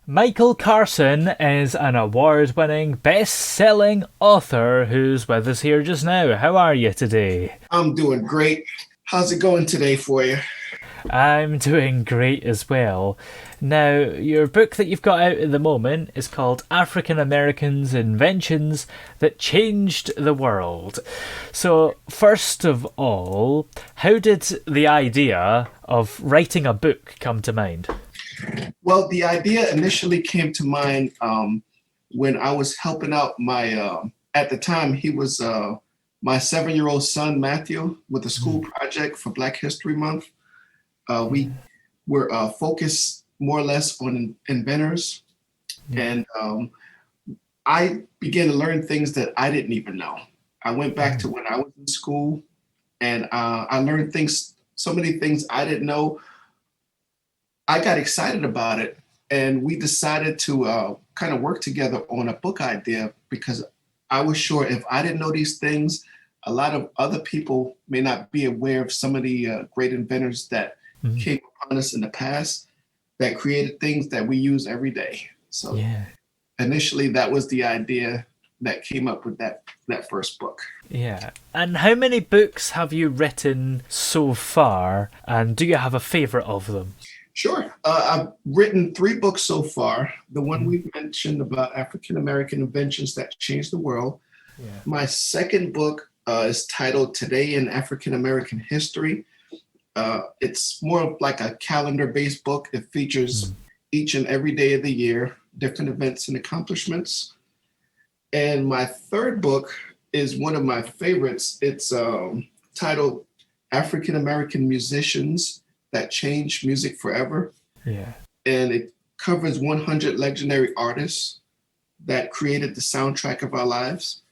Michael Carson is an award-winning, best-selling author who's with us here just now. How are you today? I'm doing great. How's it going today for you? I'm doing great as well. Now, your book that you've got out at the moment is called African Americans Inventions That Changed the World. So, first of all, how did the idea of writing a book come to mind? Well, the idea initially came to mind when I was helping out at the time, he was my 7-year-old son, Matthew, with a school project for Black History Month. We Yeah, were focused more or less on inventors, yeah. and I began to learn things that I didn't even know. I went back to when I was in school, and I learned so many things I didn't know. I got excited about it, and we decided to kind of work together on a book idea because I was sure if I didn't know these things, a lot of other people may not be aware of some of the great inventors that Mhm. came upon us in the past that created things that we use every day. So Yeah. initially, that was the idea that came up with that first book. Yeah. And how many books have you written so far? And do you have a favourite of them? Sure. I've written 3 books so far. The one Mm. we mentioned about African American inventions that changed the world. Yeah. My second book is titled Today in African American History. It's more of like a calendar based book. It features Mm. each and every day of the year, different events and accomplishments. And my third book is one of my favorites. It's titled African American Musicians That Changed Music Forever. Yeah. And it covers 100 legendary artists that created the soundtrack of our lives.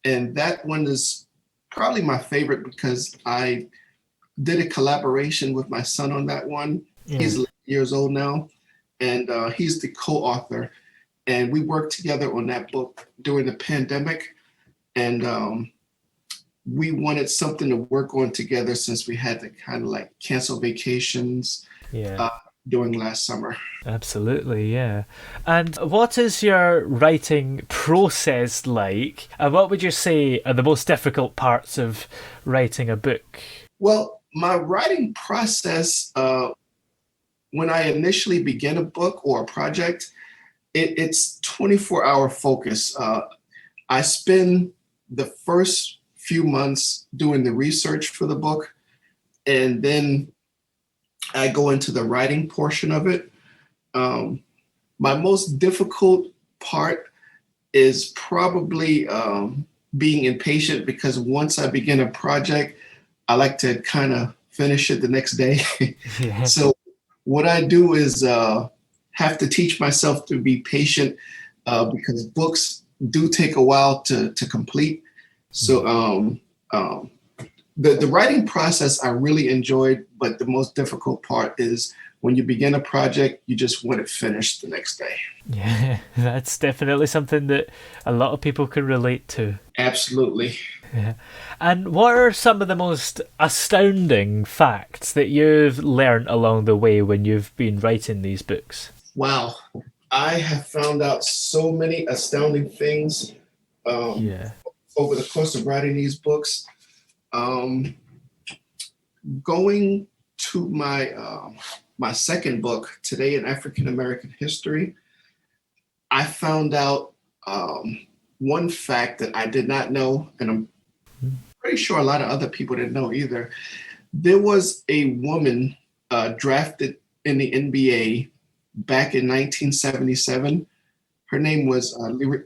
And that one is probably my favorite because I did a collaboration with my son on that one. He's Yeah. 11 years old now, and he's the co-author. And we worked together on that book during the pandemic, and we wanted something to work on together since we had to kind of like cancel vacations Yeah. uh, during last summer. Absolutely, yeah. And what is your writing process like? And what would you say are the most difficult parts of writing a book? Well, my writing process, when I initially begin a book or a project, it's 24-hour focus. I spend the first few months doing the research for the book, and then I go into the writing portion of it. Um, my most difficult part is probably being impatient because once I begin a project, I like to kind of finish it the next day. Yeah. So what I do is have to teach myself to be patient because books do take a while to complete. So um, the writing process I really enjoyed, but the most difficult part is when you begin a project, you just want it finished the next day. Yeah, that's definitely something that a lot of people can relate to. Absolutely. Yeah. And what are some of the most astounding facts that you've learned along the way when you've been writing these books? Wow. I have found out so many astounding things um, Yeah. over the course of writing these books. Um, Going to my second book, Today in African American History, I found out one fact that I did not know, and I'm pretty sure a lot of other people didn't know either. There was a woman drafted in the NBA back in 1977. Her name was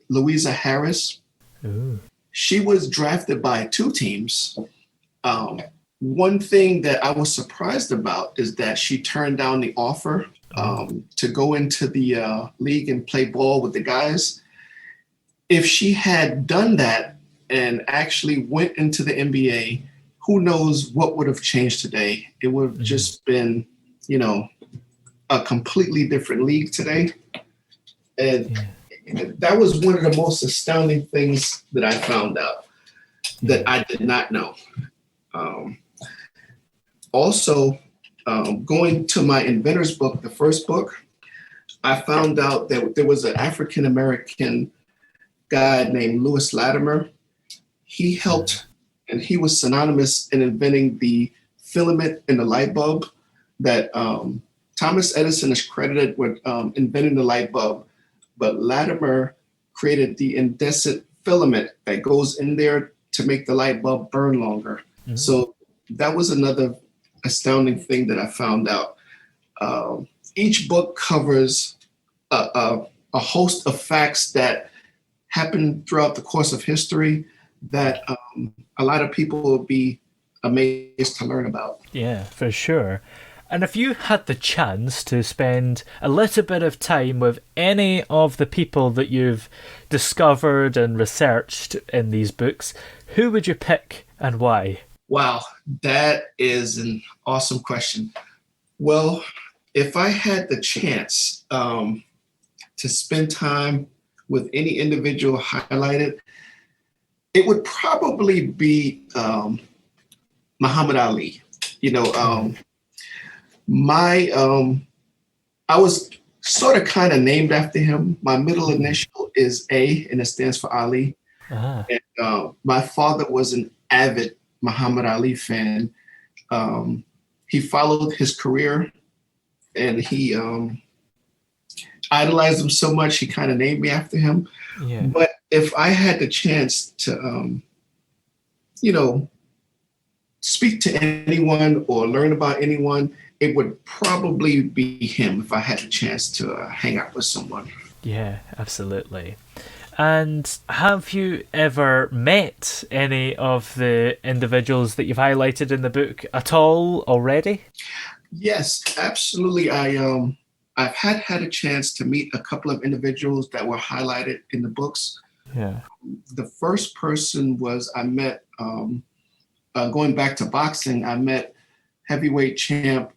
Louisa Harris. Ooh. She was drafted by 2 teams. Um, One thing that I was surprised about is that she turned down the offer Oh. to go into the league and play ball with the guys. If she had done that and actually went into the NBA, who knows what would have changed today? It would have Mhm. just been, you know, a completely different league today. And Yeah. that was one of the most astounding things that I found out that Yeah. I did not know. Um, Also, going to my inventor's book, the first book, I found out that there was an African American guy named Lewis Latimer. He helped, and he was synonymous in inventing the filament in the light bulb that Thomas Edison is credited with inventing the light bulb, but Latimer created the incandescent filament that goes in there to make the light bulb burn longer. Mm-hmm. So that was another astounding thing that I found out. Each book covers a host of facts that happened throughout the course of history that a lot of people will be amazed to learn about. Yeah, for sure. And if you had the chance to spend a little bit of time with any of the people that you've discovered and researched in these books, who would you pick and why? Wow, that is an awesome question. Well, if I had the chance to spend time with any individual highlighted, it would probably be Muhammad Ali. You know, I was sort of kind of named after him. My middle initial is A, and it stands for Ali. Uh-huh. And my father was an avid Muhammad Ali fan. He followed his career, and he idolized him so much, he kind of named me after him. Yeah. But if I had the chance to, speak to anyone or learn about anyone, it would probably be him if I had the chance to hang out with someone. Yeah, absolutely. And have you ever met any of the individuals that you've highlighted in the book at all already? Yes, absolutely. I've had a chance to meet a couple of individuals that were highlighted in the books. Yeah. The first person was I met, going back to boxing, I met heavyweight champ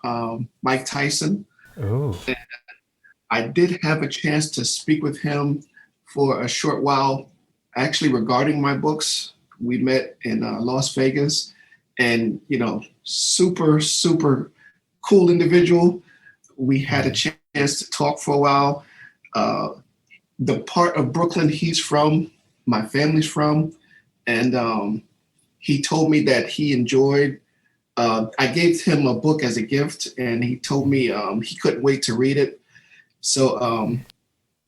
Mike Tyson. Oh. And I did have a chance to speak with him for a short while, actually regarding my books. We met in Las Vegas, and super, super cool individual. We had a chance to talk for a while. The part of Brooklyn he's from, my family's from, and he told me that he enjoyed. I gave him a book as a gift, and he told me he couldn't wait to read it. So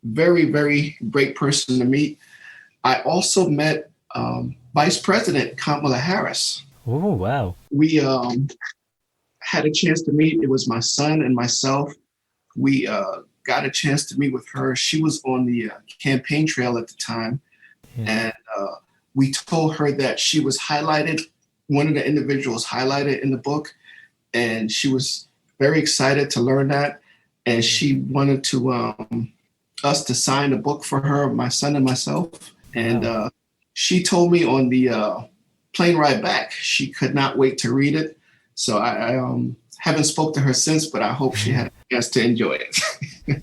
very, very great person to meet. I also met Vice President Kamala Harris. Oh, wow. We had a chance to meet. It was my son and myself. We got a chance to meet with her. She was on the campaign trail at the time. Yeah. And we told her that she was highlighted, one of the individuals highlighted in the book. And she was very excited to learn that. And she wanted to us to sign a book for her, my son and myself. And she told me on the plane ride back, she could not wait to read it. So I haven't spoke to her since, but I hope she had a chance to enjoy it.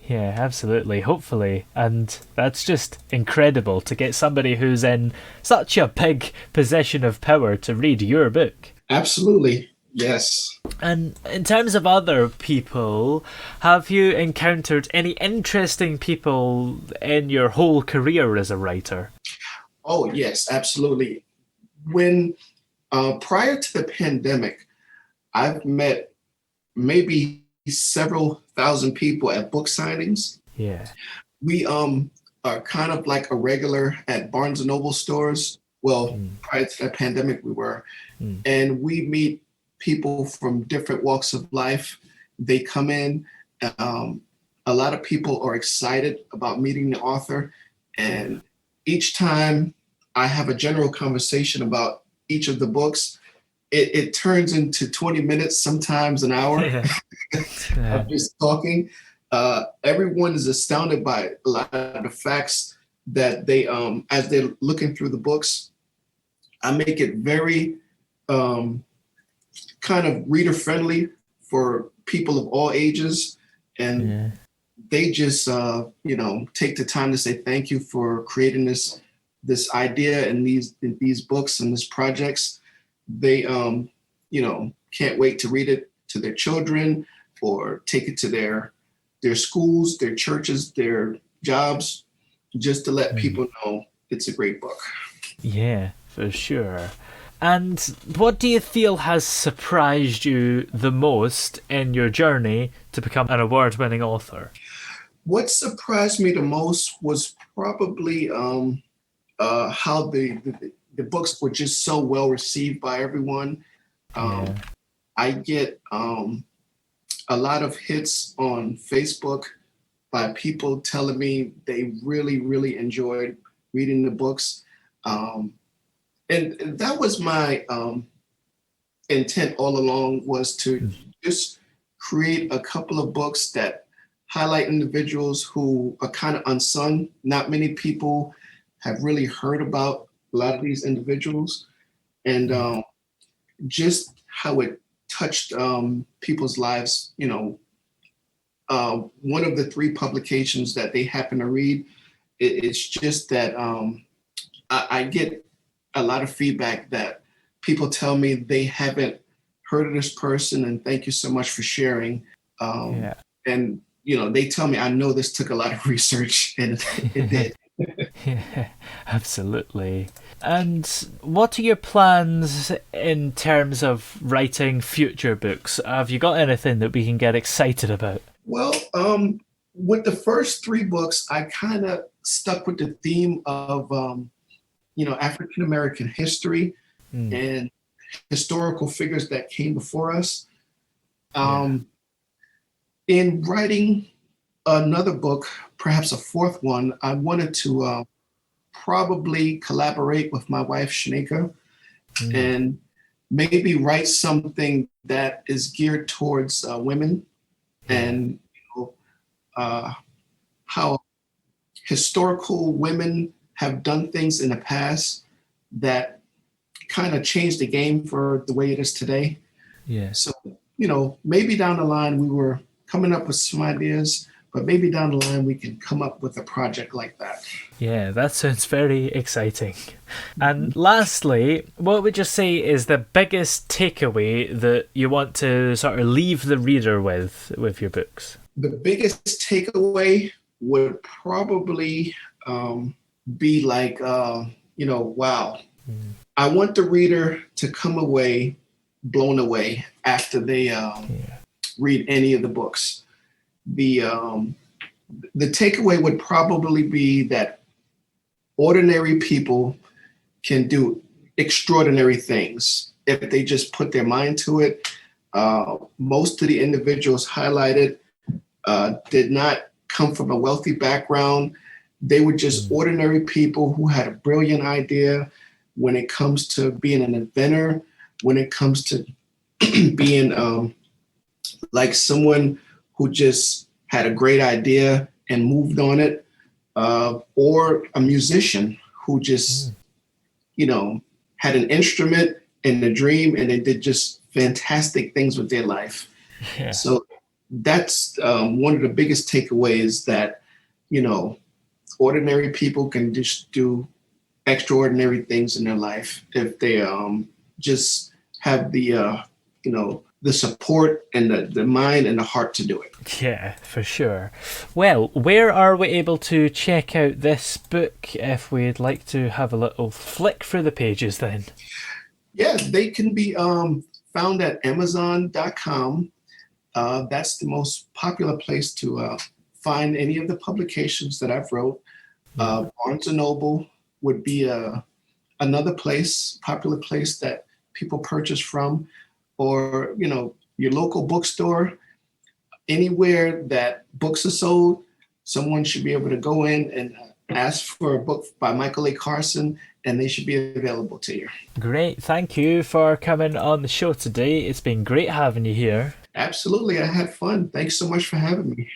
Yeah, absolutely. Hopefully. And that's just incredible to get somebody who's in such a big position of power to read your book. Absolutely. Yes. And in terms of other people, have you encountered any interesting people in your whole career as a writer? Oh, yes, absolutely. When prior to the pandemic, I've met maybe several thousand people at book signings. Yeah. We are kind of like a regular at Barnes and Noble stores. Well, prior to the pandemic, we were. And we meet people from different walks of life. They come in. A lot of people are excited about meeting the author. And each time I have a general conversation about each of the books, it turns into 20 minutes, sometimes an hour of just talking. Everyone is astounded by a lot of the facts that they, as they're looking through the books. I make it very kind of reader friendly for people of all ages. And they just, take the time to say thank you for creating this idea and these books and these projects. They, can't wait to read it to their children or take it to their their schools, their churches, their jobs, just to let people know it's a great book. Yeah, for sure. And what do you feel has surprised you the most in your journey to become an award-winning author? What surprised me the most was probably how the books were just so well received by everyone. Yeah. I get a lot of hits on Facebook by people telling me they really, really enjoyed reading the books. And that was my intent all along, was to just create a couple of books that highlight individuals who are kind of unsung. Not many people have really heard about a lot of these individuals, and just how it touched people's lives. One of the 3 publications that they happen to read, it's just that I get a lot of feedback that people tell me they haven't heard of this person and thank you so much for sharing. And they tell me, I know this took a lot of research, and it did. Yeah, absolutely. And what are your plans in terms of writing future books? Have you got anything that we can get excited about? Well, with the first 3 books, I kind of stuck with the theme of, African American history and historical figures that came before us. In writing another book, perhaps a 4th one, I wanted to probably collaborate with my wife, Shanika, and maybe write something that is geared towards women, and how historical women have done things in the past that kind of changed the game for the way it is today. Yeah. So, maybe down the line we were coming up with some ideas, but maybe down the line we can come up with a project like that. Yeah, that sounds very exciting. And lastly, what would you say is the biggest takeaway that you want to sort of leave the reader with your books? The biggest takeaway would probably be like, wow. I want the reader to come away blown away after they read any of the books. The takeaway would probably be that ordinary people can do extraordinary things if they just put their mind to it. Most of the individuals highlighted did not come from a wealthy background. They were just ordinary people who had a brilliant idea when it comes to being an inventor, when it comes to being like someone who just had a great idea and moved on it, or a musician who just, had an instrument and a dream, and they did just fantastic things with their life. Yeah. So that's one of the biggest takeaways, that, ordinary people can just do extraordinary things in their life if they just have the support and the mind and the heart to do it. Yeah, for sure. Well, where are we able to check out this book if we'd like to have a little flick through the pages then? Yeah, they can be found at Amazon.com. That's the most popular place to find any of the publications that I've wrote. Barnes & Noble would be another popular place that people purchase from, or, your local bookstore. Anywhere that books are sold, someone should be able to go in and ask for a book by Michael A. Carson, and they should be available to you. Great. Thank you for coming on the show today. It's been great having you here. Absolutely. I had fun. Thanks so much for having me.